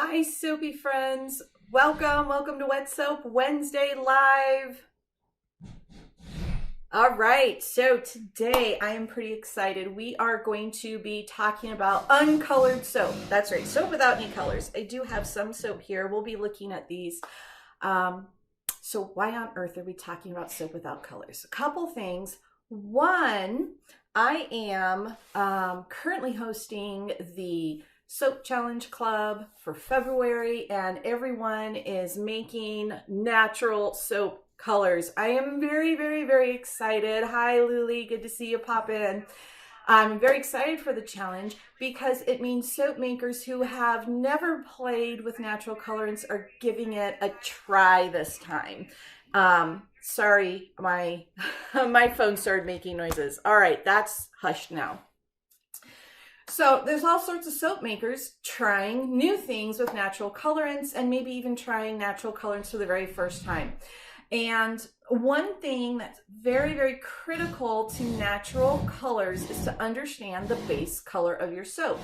Hi, soapy friends. Welcome to Wet Soap Wednesday Live. All right, so today I am pretty excited. We are going to be talking about uncolored soap. That's right, soap without any colors. I do have some soap here. We'll be looking at these. So why on earth are we talking about soap without colors? A couple things. One, I am currently hosting the Soap Challenge Club for February, and everyone is making natural soap colors. I am very excited. Hi, Lily. Good to see you pop in. I'm very excited for the challenge because it means soap makers who have never played with natural colorants are giving it a try this time. Sorry, my phone started making noises. All right, that's hushed now. So there's all sorts of soap makers trying new things with natural colorants and maybe even trying natural colorants for the very first time. And one thing that's very critical to natural colors is to understand the base color of your soap.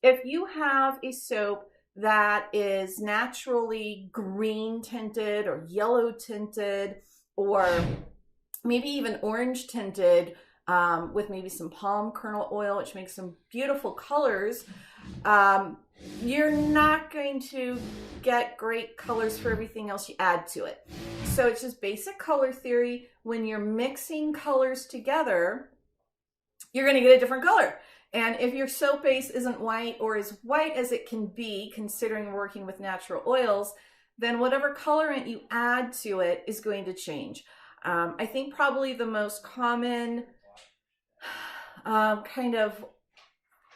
If you have a soap that is naturally green tinted or yellow tinted or maybe even orange tinted, with maybe some palm kernel oil, which makes some beautiful colors, you're not going to get great colors for everything else you add to it. So it's just basic color theory. When you're mixing colors together, you're going to get a different color. And if your soap base isn't white or as white as it can be, considering working with natural oils, then whatever colorant you add to it is going to change. I think probably the most common kind of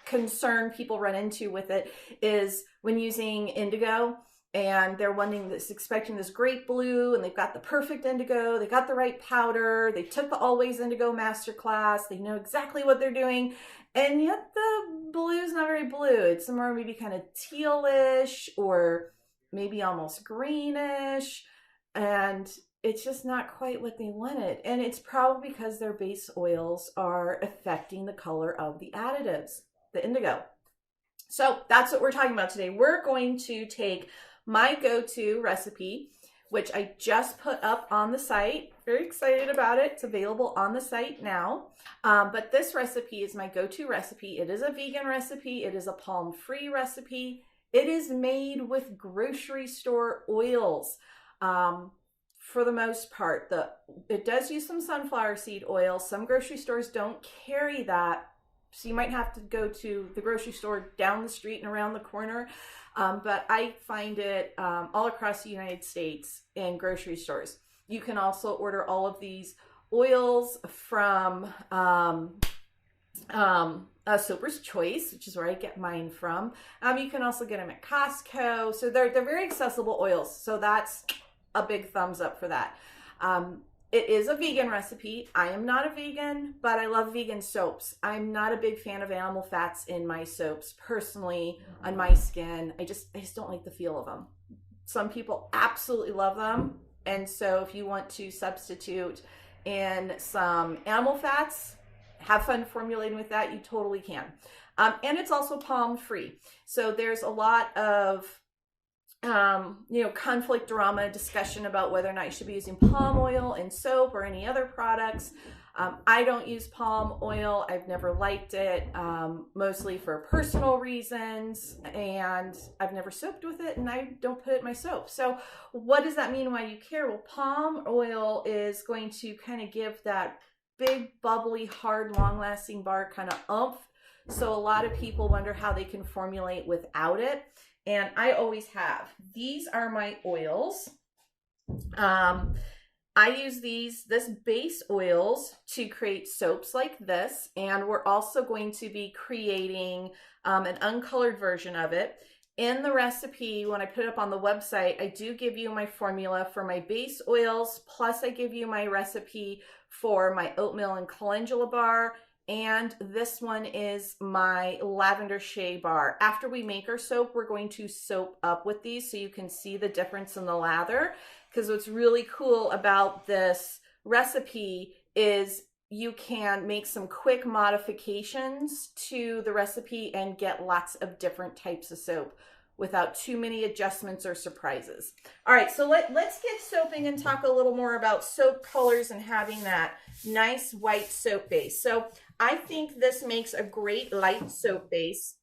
concern people run into with it is when using indigo and they're expecting this great blue, and they've got the perfect indigo, they got the right powder, they took the Always Indigo masterclass, they know exactly what they're doing, and yet the blue is not very blue. It's somewhere maybe kind of tealish or maybe almost greenish, and it's just not quite what they wanted. And it's probably because their base oils are affecting the color of the additives, the indigo. So that's what we're talking about today. We're going to take my go-to recipe, which I just put up on the site. Very excited about it. It's available on the site now. But this recipe is my go-to recipe. It is a vegan recipe. It is a palm-free recipe. It is made with grocery store oils. For the most part, it does use some sunflower seed oil. Some grocery stores don't carry that, so you might have to go to the grocery store down the street and around the corner. But I find it all across the United States in grocery stores. You can also order all of these oils from Soaper's Choice, which is where I get mine from. You can also get them at Costco. So they're very accessible oils. So that's a big thumbs up for that. It is a vegan recipe. I am not a vegan, but I love vegan soaps. I'm not a big fan of animal fats in my soaps personally on my skin. I just don't like the feel of them. Some people absolutely love them. And so if you want to substitute in some animal fats, have fun formulating with that, you totally can. And it's also palm free. So there's a lot of conflict, drama, discussion about whether or not you should be using palm oil in soap or any other products. I don't use palm oil. I've never liked it, mostly for personal reasons, and I've never soaped with it, and I don't put it in my soap. So what does that mean? Why you care? Well, palm oil is going to kind of give that big, bubbly, hard, long-lasting bar kind of oomph. So a lot of people wonder how they can formulate without it. And I always have. These are my oils. I use this base oils to create soaps like this. And we're also going to be creating an uncolored version of it. In the recipe, when I put it up on the website, I do give you my formula for my base oils. Plus I give you my recipe for my oatmeal and calendula bar. And this one is my lavender shea bar. After we make our soap, we're going to soap up with these so you can see the difference in the lather. Because what's really cool about this recipe is you can make some quick modifications to the recipe and get lots of different types of soap without too many adjustments or surprises. All right, so let's get soaping and talk a little more about soap colors and having that nice white soap base. So I think this makes a great light soap base.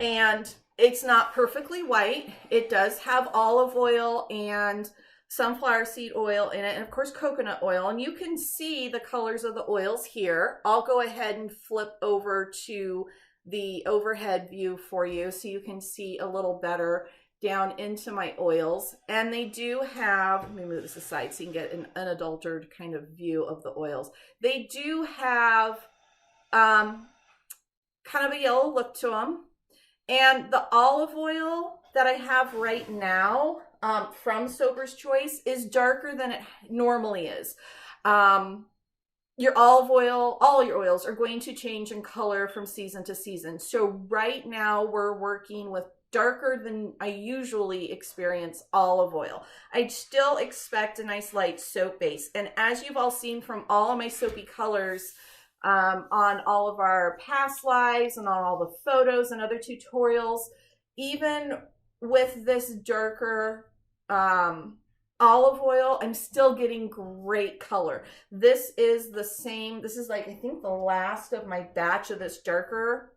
And it's not perfectly white. It does have olive oil and sunflower seed oil in it, and of course coconut oil, and you can see the colors of the oils here. I'll go ahead and flip over to the overhead view for you so you can see a little better down into my oils. And they do have, let me move this aside so you can get an unadulterated kind of view of the oils. They do have kind of a yellow look to them, and the olive oil that I have right now from Soaper's Choice is darker than it normally is. Your olive oil, all your oils are going to change in color from season to season. So right now we're working with darker than I usually experience olive oil. I still expect a nice light soap base. And as you've all seen from all of my soapy colors on all of our past lives and on all the photos and other tutorials, even with this darker olive oil, I'm still getting great color. This is the same, this is like, I think the last of my batch of this darker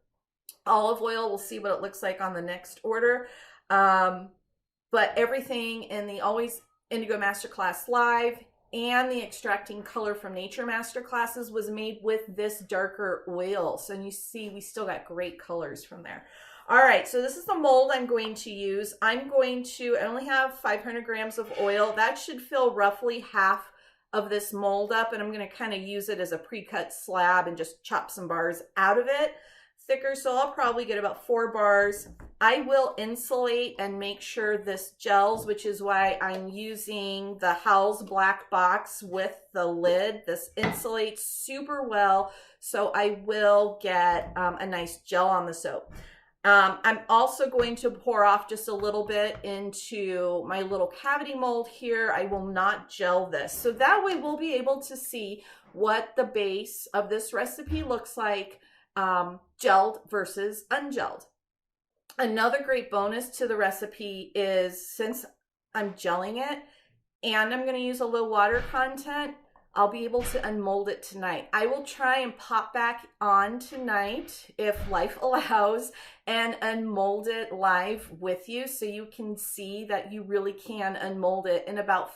olive oil. We'll see what it looks like on the next order. But everything in the Always Indigo Masterclass Live and the Extracting Color from Nature Masterclasses was made with this darker oil. So you see we still got great colors from there. All right, so this is the mold I'm going to use. I only have 500 grams of oil. That should fill roughly half of this mold up, and I'm gonna kind of use it as a pre-cut slab and just chop some bars out of it. Thicker, so I'll probably get about 4 bars. I will insulate and make sure this gels, which is why I'm using the Howell's black box with the lid. This insulates super well, so I will get a nice gel on the soap. I'm also going to pour off just a little bit into my little cavity mold here. I will not gel this. So that way we'll be able to see what the base of this recipe looks like, gelled versus ungelled. Another great bonus to the recipe is, since I'm gelling it and I'm going to use a low water content, I'll be able to unmold it tonight. I will try and pop back on tonight if life allows and unmold it live with you so you can see that you really can unmold it in about,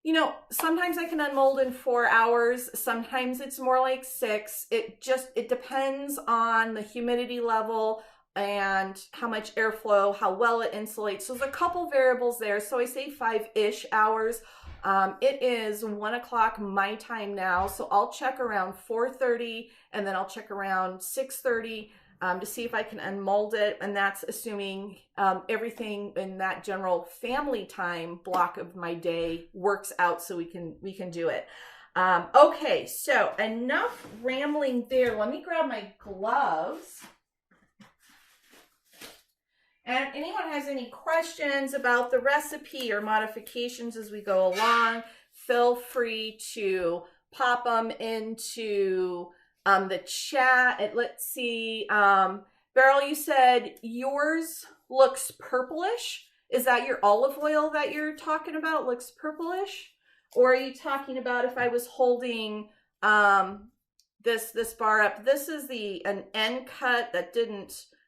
you know, sometimes I can unmold in 4 hours. Sometimes it's more like 6. It depends on the humidity level and how much airflow, how well it insulates. So there's a couple variables there. So I say 5-ish hours. It is 1 o'clock my time now, so I'll check around 4:30 and then I'll check around 6:30 to see if I can unmold it, and that's assuming everything in that general family time block of my day works out so we can do it. Okay, so enough rambling there. Let me grab my gloves. And if anyone has any questions about the recipe or modifications as we go along, feel free to pop them into the chat. Let's see, Beryl, you said yours looks purplish. Is that your olive oil that you're talking about looks purplish? Or are you talking about if I was holding this bar up? This is an end cut that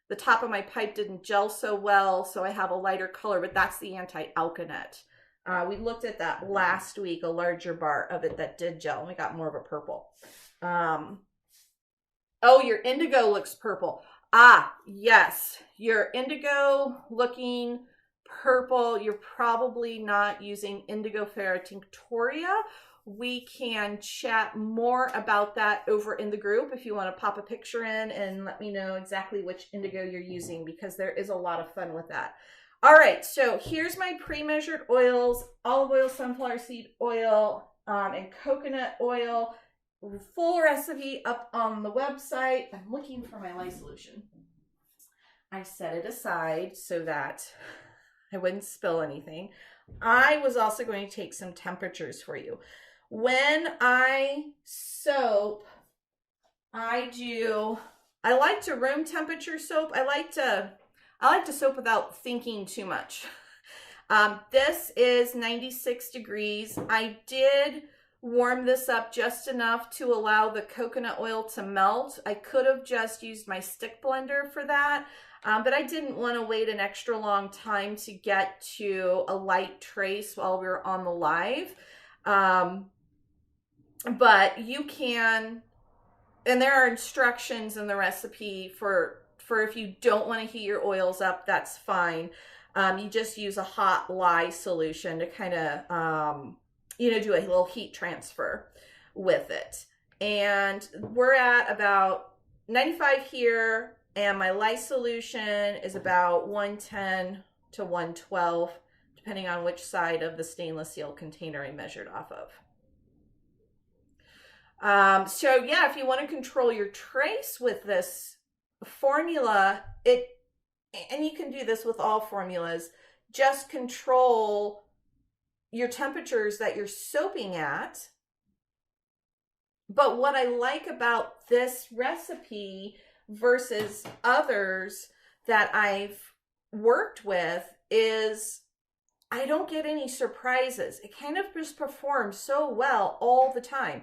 the top of my pipe didn't gel so well, so I have a lighter color, but that's the anti-alkanet. We looked at that last week, a larger bar of it that did gel, and we got more of a purple. Oh, your indigo looks purple. Ah, yes, your indigo looking purple. You're probably not using Indigo Ferritinctoria. We can chat more about that over in the group if you want to pop a picture in and let me know exactly which indigo you're using, because there is a lot of fun with that. All right, so here's my pre-measured oils: olive oil, sunflower seed oil, and coconut oil. Full recipe up on the website. I'm looking for my lye solution. I set it aside so that I wouldn't spill anything. I was also going to take some temperatures for you. When I soap, I like to room temperature soap. I I like to soap without thinking too much. This is 96 degrees. I did warm this up just enough to allow the coconut oil to melt. I could have just used my stick blender for that, but I didn't want to wait an extra long time to get to a light trace while we were on the live. But you can, and there are instructions in the recipe for if you don't want to heat your oils up, that's fine. You just use a hot lye solution to kind of, you know, do a little heat transfer with it. And we're at about 95 here, and my lye solution is about 110 to 112, depending on which side of the stainless steel container I measured off of. So yeah, if you want to control your trace with this formula, and you can do this with all formulas, just control your temperatures that you're soaping at. But what I like about this recipe versus others that I've worked with is I don't get any surprises. It kind of just performs so well all the time.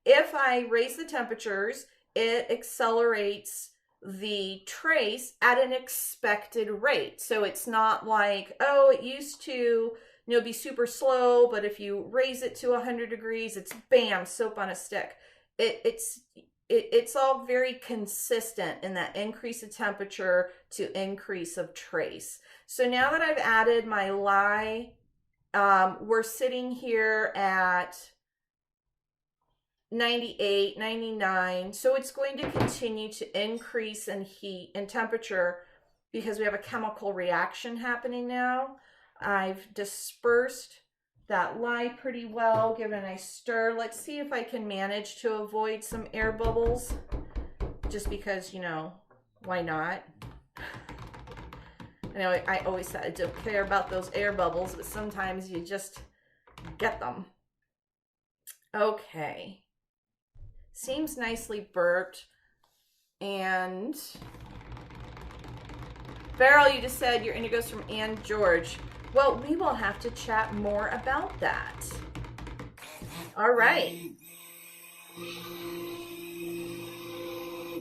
If I raise the temperatures, it accelerates the trace at an expected rate. So it's not like, oh, it used to, you know, be super slow, but if you raise it to 100 degrees, it's bam, soap on a stick. It's all very consistent in that increase of temperature to increase of trace. So now that I've added my lye, we're sitting here at 98, 99. So it's going to continue to increase in heat and temperature because we have a chemical reaction happening now. I've dispersed that lye pretty well, given a nice stir. Let's see if I can manage to avoid some air bubbles, just because, you know, why not? I know I always said I don't care about those air bubbles, but sometimes you just get them. Okay. Seems nicely burped. And Beryl, you just said your indigos from Ann George. Well, we will have to chat more about that. All right.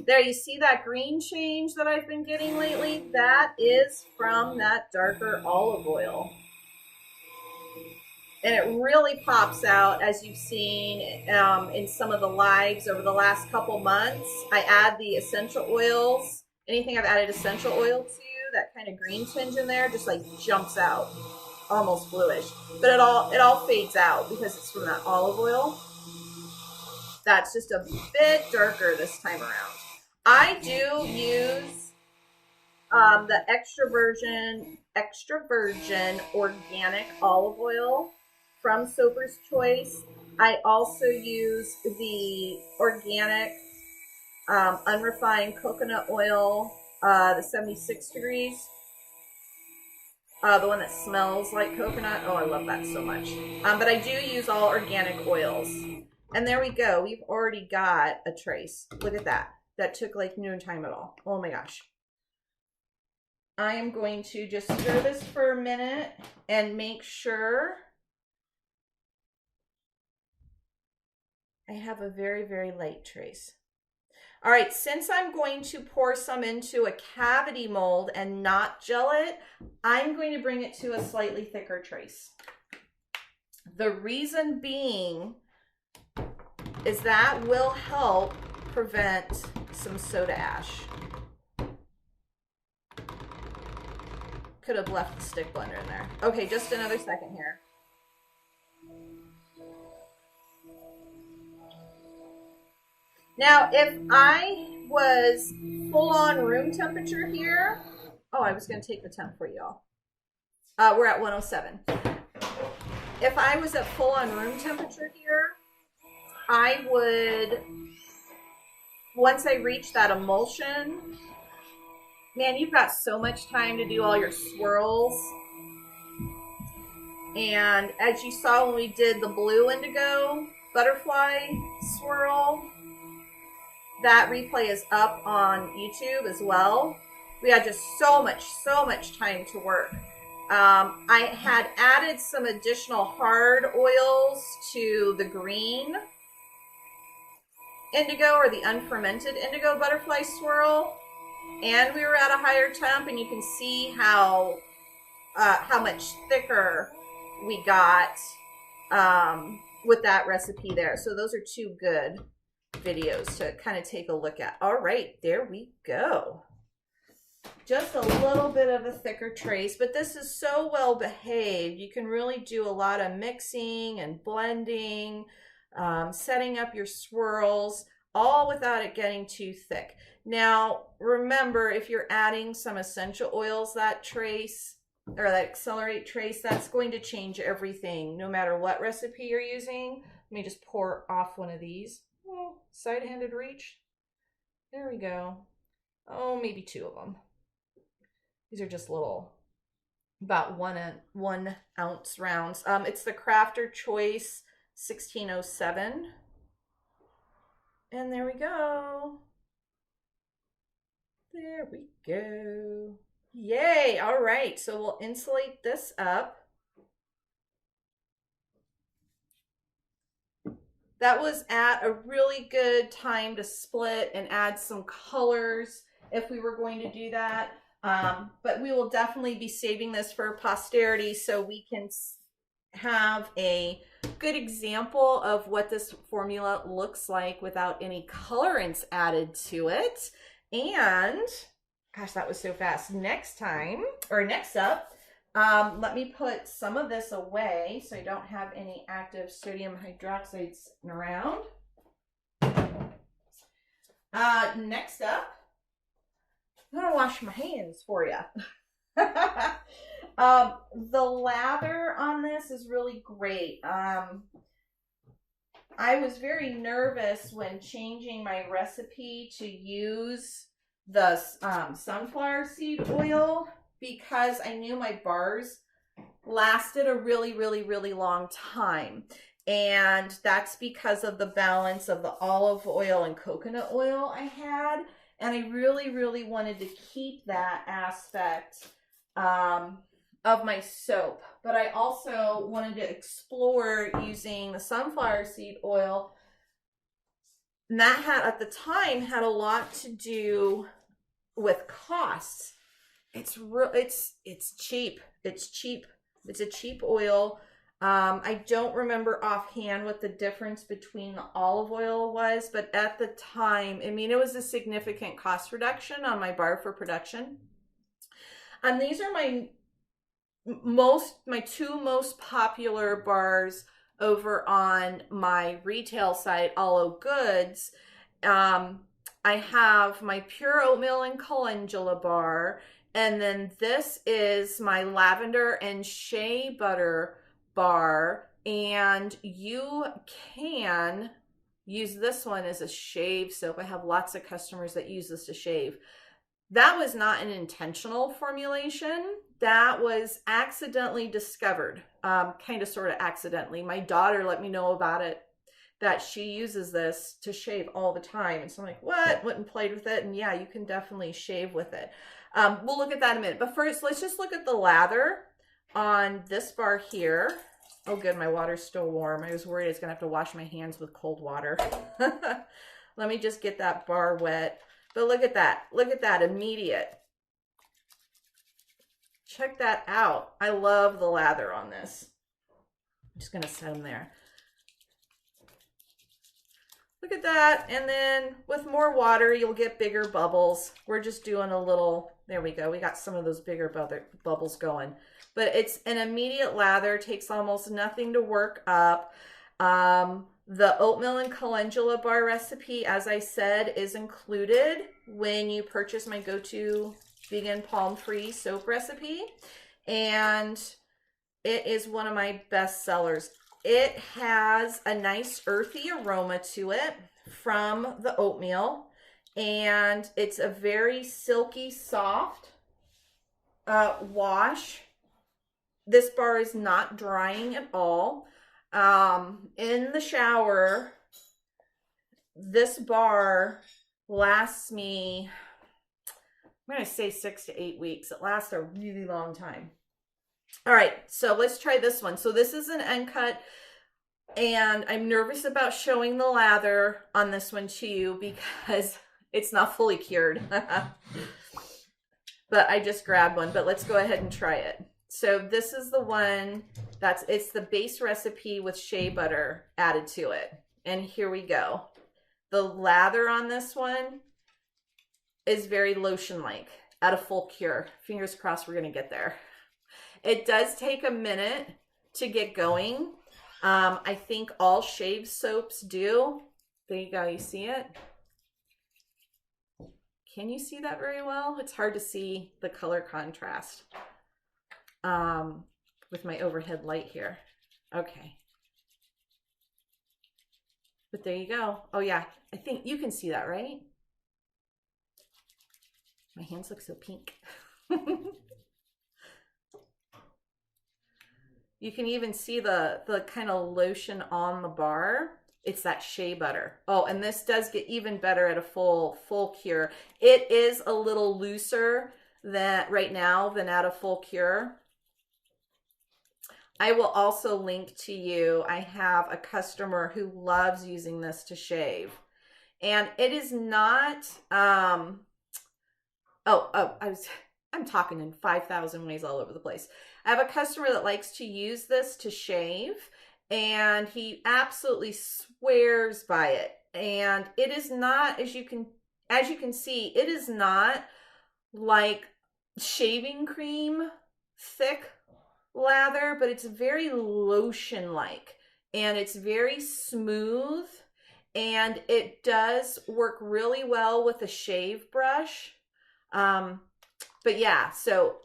There, you see that green change that I've been getting lately? That is from that darker olive oil. And it really pops out, as you've seen in some of the lives over the last couple months. I add the essential oils. Anything I've added essential oil to, that kind of green tinge in there just like jumps out, almost bluish. But it all fades out because it's from that olive oil. That's just a bit darker this time around. I do use the extra virgin organic olive oil from Soaper's Choice. I also use the organic unrefined coconut oil, the 76 degrees. The one that smells like coconut. Oh, I love that so much. But I do use all organic oils. And there we go. We've already got a trace. Look at that. That took like no time at all. Oh my gosh. I am going to just stir this for a minute and make sure I have a very, very light trace. All right, since I'm going to pour some into a cavity mold and not gel it, I'm going to bring it to a slightly thicker trace. The reason being is that will help prevent some soda ash. Could have left the stick blender in there. Okay, just another second here. Now, if I was full on room temperature here, oh, I was going to take the temp for y'all. We're at 107. If I was at full on room temperature here, I would, once I reach that emulsion, man, you've got so much time to do all your swirls. And as you saw when we did the blue indigo butterfly swirl, that replay is up on YouTube as well. we had just so much time to work. I had added some additional hard oils to the green indigo, or the unfermented indigo butterfly swirl, and we were at a higher temp, and you can see how much thicker we got with that recipe there. So those are two good videos to kind of take a look at. All right, there we go. Just a little bit of a thicker trace, but this is so well behaved. You can really do a lot of mixing and blending, setting up your swirls, all without it getting too thick. Now, remember, if you're adding some essential oils, that trace, or that accelerate trace, that's going to change everything, no matter what recipe you're using. Let me just pour off one of these. Oh, side-handed reach. There we go. Oh, maybe two of them. These are just little, about 1 ounce rounds. It's the Crafter Choice 1607. And there we go. There we go. Yay! All right, so we'll insulate this up. That was at a really good time to split and add some colors if we were going to do that. But we will definitely be saving this for posterity so we can have a good example of what this formula looks like without any colorants added to it. And gosh, that was so fast. Next up, let me put some of this away so I don't have any active sodium hydroxide sitting around. Next up, I'm gonna wash my hands for you. The lather on this is really great. I was very nervous when changing my recipe to use the sunflower seed oil, because I knew my bars lasted a really long time. And that's because of the balance of the olive oil and coconut oil I had. And I really wanted to keep that aspect of my soap. But I also wanted to explore using the sunflower seed oil. And that had, at the time, had a lot to do with costs. It's cheap. It's cheap. It's a cheap oil. I don't remember offhand what the difference between the olive oil was, but at the time, I mean, it was a significant cost reduction on my bar for production. And these are my two most popular bars over on my retail site, Alo Goods. I have my pure oatmeal and calendula bar, and then this is my lavender and shea butter bar, and you can use this one as a shave soap. I have lots of customers that use this to shave. That was not an intentional formulation. That was accidentally discovered, kind of sort of accidentally. My daughter let me know about it, that she uses this to shave all the time. And so I'm like, what? Went and played with it. And yeah, you can definitely shave with it. We'll look at that in a minute. But first, let's just look at the lather on this bar here. Oh good, my water's still warm. I was worried I was gonna have to wash my hands with cold water. Let me just get that bar wet. But look at that. Look at that, immediate. Check that out. I love the lather on this. I'm just gonna set them there. Look at that. And then with more water, you'll get bigger bubbles. We're just doing a little, there we go. We got some of those bigger bubbles going. But it's an immediate lather, takes almost nothing to work up. The oatmeal and calendula bar recipe, as I said, is included when you purchase my go-to vegan palm-free soap recipe. And it is one of my best sellers. It has a nice earthy aroma to it from the oatmeal, and it's a very silky, soft wash. This bar is not drying at all. In the shower, this bar lasts me, going to say 6 to 8 weeks. It lasts a really long time. All right, so let's try this one. So this is an uncut, and I'm nervous about showing the lather on this one to you because it's not fully cured. But I just grabbed one, but let's go ahead and try it. So this is the one it's the base recipe with shea butter added to it. And here we go. The lather on this one is very lotion-like at a full cure. Fingers crossed we're gonna get there. It does take a minute to get going. I think all shave soaps do. There you go, you see it? Can you see that very well? It's hard to see the color contrast with my overhead light here. Okay. But there you go. Oh yeah, I think you can see that, right? My hands look so pink. You can even see the kind of lotion on the bar. It's that shea butter. Oh, and this does get even better at a full cure. It is a little looser right now than at a full cure. I will also link to you. I have a customer who loves using this to shave. And it is not, I'm talking in 5,000 ways all over the place. I have a customer that likes to use this to shave, and he absolutely swears by it. And it is not, as you can see, it is not like shaving cream thick lather, but it's very lotion-like, and it's very smooth, and it does work really well with a shave brush. But yeah, so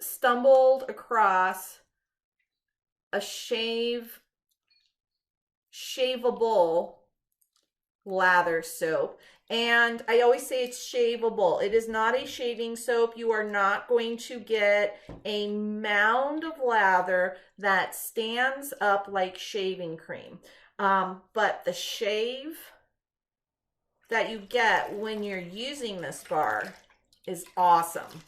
stumbled across a shaveable lather soap. And I always say it's shaveable. It is not a shaving soap. You are not going to get a mound of lather that stands up like shaving cream. But the shave that you get when you're using this bar is awesome.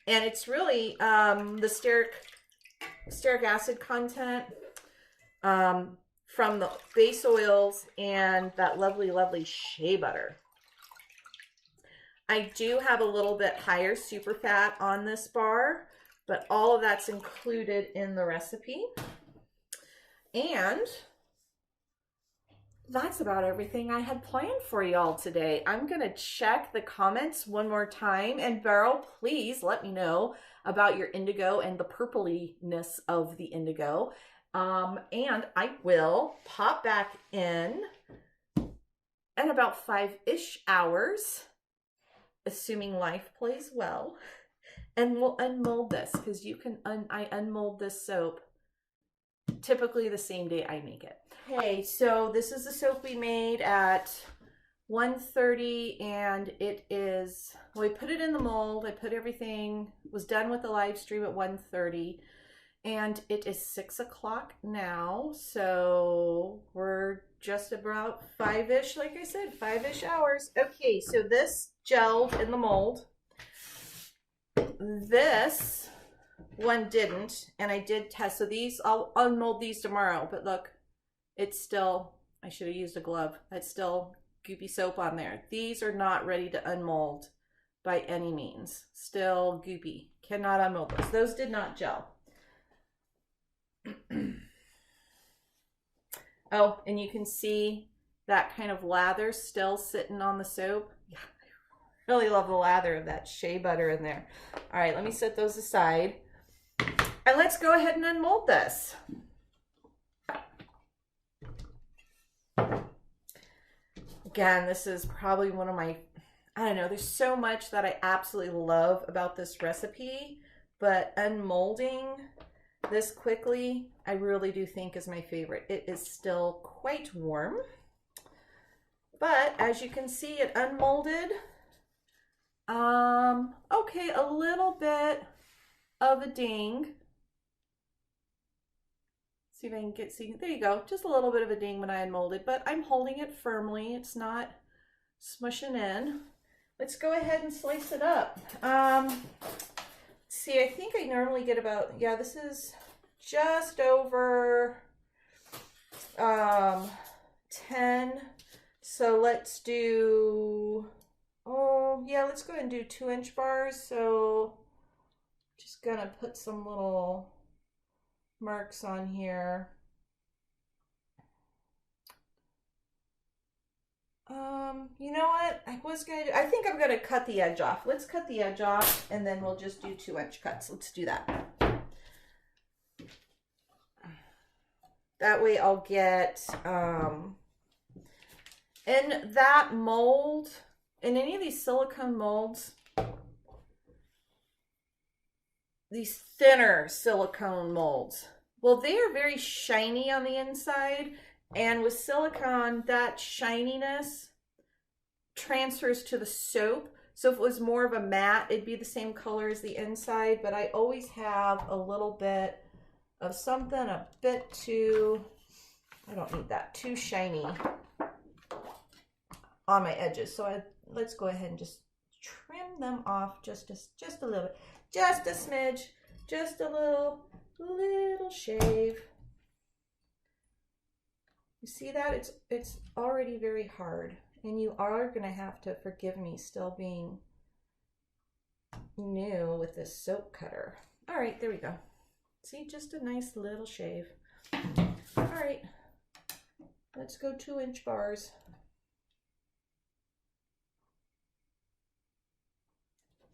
And it's really the stearic acid content from the base oils and that lovely shea butter. I do have a little bit higher super fat on this bar, but all of that's included in the recipe. And that's about everything I had planned for y'all today. I'm gonna check the comments one more time, and Beryl, please let me know about your indigo and the purpliness of the indigo. And I will pop back in at about 5-ish hours, assuming life plays well, and we'll unmold this, because I unmold this soap typically the same day I make it. Okay, so this is the soap we made at 1:30, and it is, well, we put it in the mold. I put everything, was done with the live stream at 1:30, and it is 6 o'clock now, so we're just about 5-ish, like I said, 5-ish hours. Okay, so this gelled in the mold. This one didn't, and I did test. So these, I'll unmold these tomorrow, but look, it's still, I should have used a glove. That's still goopy soap on there. These are not ready to unmold by any means. Still goopy. Cannot unmold those. Those did not gel. Oh, and you can see that kind of lather still sitting on the soap. Yeah, I really love the lather of that shea butter in there. All right, let me set those aside. And let's go ahead and unmold this. Again, this is probably one of my, I don't know, there's so much that I absolutely love about this recipe, but unmolding this quickly, I really do think is my favorite. It is still quite warm, but as you can see, it unmolded. Okay, a little bit of a ding. See if I can see, there you go. Just a little bit of a ding when I unmolded, but I'm holding it firmly. It's not smushing in. let's go ahead and slice it up. See, I think I normally get about, yeah, this is just over 10. So let's do, oh yeah, let's go ahead and do 2-inch bars. So just gonna put some little marks on here. You know what? I think I'm gonna cut the edge off. Let's cut the edge off and then we'll just do 2-inch cuts. Let's do that. That way I'll get, in that mold, in any of these silicone molds, these thinner silicone molds, well, they are very shiny on the inside, and with silicone, that shininess transfers to the soap. So if it was more of a matte, it'd be the same color as the inside, but I always have a little bit of something a bit too, I don't need that, too shiny on my edges. So let's go ahead and just trim them off just a little bit, just a smidge, just a little shave. You see that? It's already very hard, and you are gonna have to forgive me still being new with this soap cutter. All right, there we go. See, just a nice little shave. All right, let's go 2-inch bars.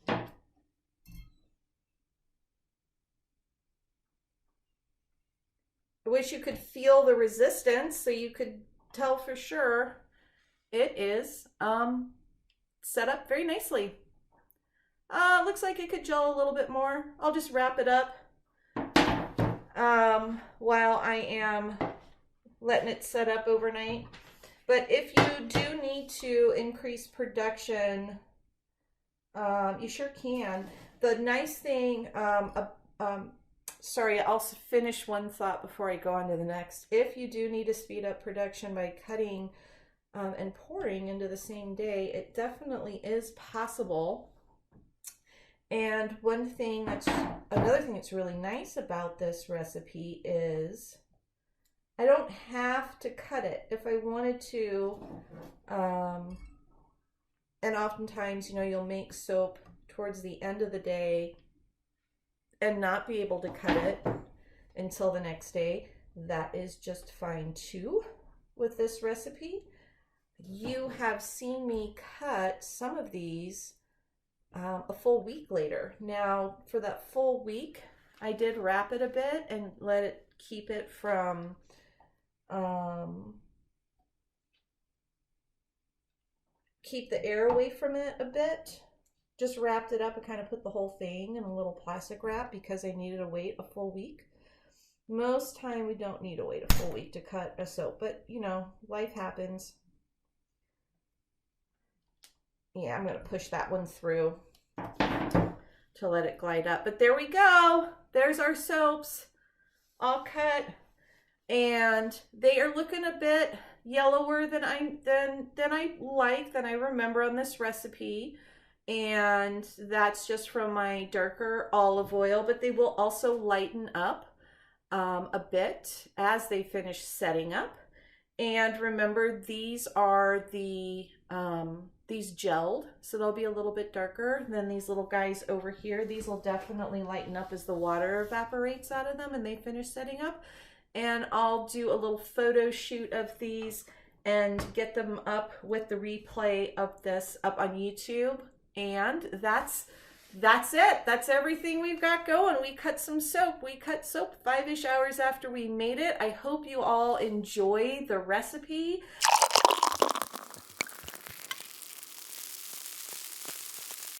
I wish you could feel the resistance so you could tell for sure it is set up very nicely. Looks like it could gel a little bit more. I'll just wrap it up while I am letting it set up overnight. But if you do need to increase production, you sure can. The nice thing, sorry, I'll finish one thought before I go on to the next. If you do need to speed up production by cutting and pouring into the same day, it definitely is possible. And another thing that's really nice about this recipe is I don't have to cut it if I wanted to. And oftentimes, you know, you'll make soap towards the end of the day and not be able to cut it until the next day. That is just fine too with this recipe. You have seen me cut some of these a full week later. Now, for that full week, I did wrap it a bit and let it keep it from keep the air away from it a bit. Just wrapped it up and kind of put the whole thing in a little plastic wrap because I needed to wait a full week. Most time we don't need to wait a full week to cut a soap, but you know, life happens. Yeah, I'm going to push that one through to let it glide up. But there we go. There's our soaps all cut. And they are looking a bit yellower than I remember on this recipe. And that's just from my darker olive oil, but they will also lighten up a bit as they finish setting up. And remember, these are the these gelled, so they'll be a little bit darker than these little guys over here. These will definitely lighten up as the water evaporates out of them and they finish setting up. And I'll do a little photo shoot of these and get them up with the replay of this up on YouTube. And that's it. That's everything we've got going. We cut some soap. We cut soap 5-ish hours after we made it. I hope you all enjoy the recipe.